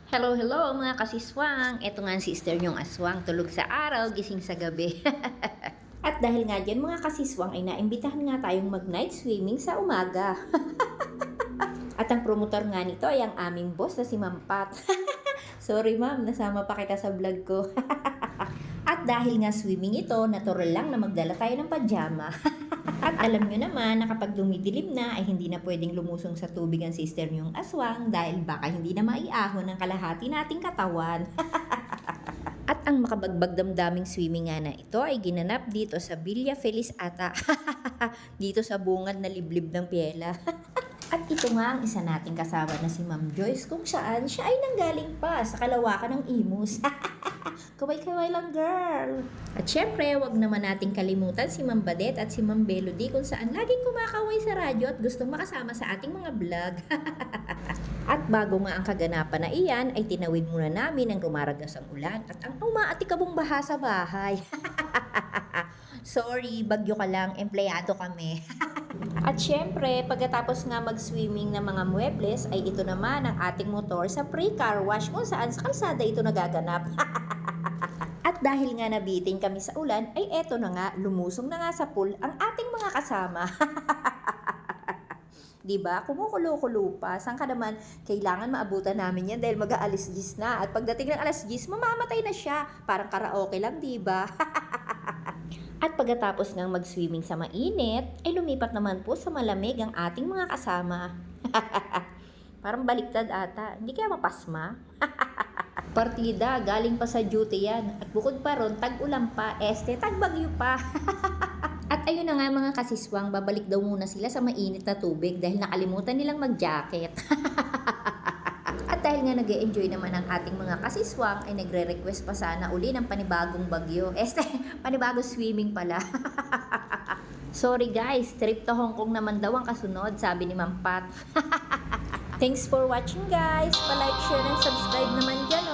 Hello, hello mga kasiswang. Ito nga ang sister niyong aswang, tulog sa araw, gising sa gabi. At dahil nga dyan mga kasiswang ay naimbitahan nga tayong mag-night swimming sa umaga. At ang promotor nga nito ay ang aming boss na si Ma'am Pat. Sorry ma'am, nasama pa kita sa vlog ko. At dahil nga swimming ito, natural lang na magdala tayo ng pajama. At alam nyo naman na kapag dumidilim na ay hindi na pwedeng lumusong sa tubig ang sister nyong aswang dahil baka hindi na maiahon ang kalahati nating katawan. At ang makabagbag damdaming swimming nga na ito ay ginanap dito sa Villa Feliz ata. Dito sa bungad na liblib ng Piela. At ito nga ang isa nating kasama na si Ma'am Joyce kung saan siya ay nanggaling pa sa kalawakan ng Imus. Kaway-kaway lang girl! At syempre, wag naman nating kalimutan si Ma'am Badet at si Ma'am Belody kung saan laging kumakaway sa radyo at gustong makasama sa ating mga vlog. At bago nga ang kaganapan na iyan, ay tinawid muna namin ang rumaragas ang ulan at ang umaatikabong baha sa bahay. Sorry, bagyo ka lang, empleyado kami. At syempre, pagkatapos nga mag-swimming ng mga muebles, ay ito naman ang ating motor sa pre-car wash kung saan sa kalsada ito nagaganap. At dahil nga nabitin kami sa ulan, ay eto na nga, lumusong na nga sa pool ang ating mga kasama. Diba? Kumukulo-kulo pa. Saan ka naman? Kailangan maabutan namin yan dahil mag-aalis 10 na. At pagdating ng alas 10, mamamatay na siya. Parang karaoke lang, diba? At pagkatapos ngang mag-swimming sa mainit, ay lumipat naman po sa malamig ang ating mga kasama. Parang baliktad ata. Hindi kaya mapasma? Partida, galing pa sa duty yan. At bukod pa ron, tag-ulan pa, tag-bagyo pa. At ayun na nga mga kasiswang, babalik daw muna sila sa mainit na tubig dahil nakalimutan nilang mag-jacket. At dahil nga nag-e-enjoy naman ang ating mga kasiswang, ay nagre-request pa sana uli ng panibagong bagyo. Panibagong swimming pala. Sorry guys, trip to Hong Kong naman daw ang kasunod, sabi ni Ma'am Pat. Thanks for watching guys. Pa-like, share, and subscribe naman dyan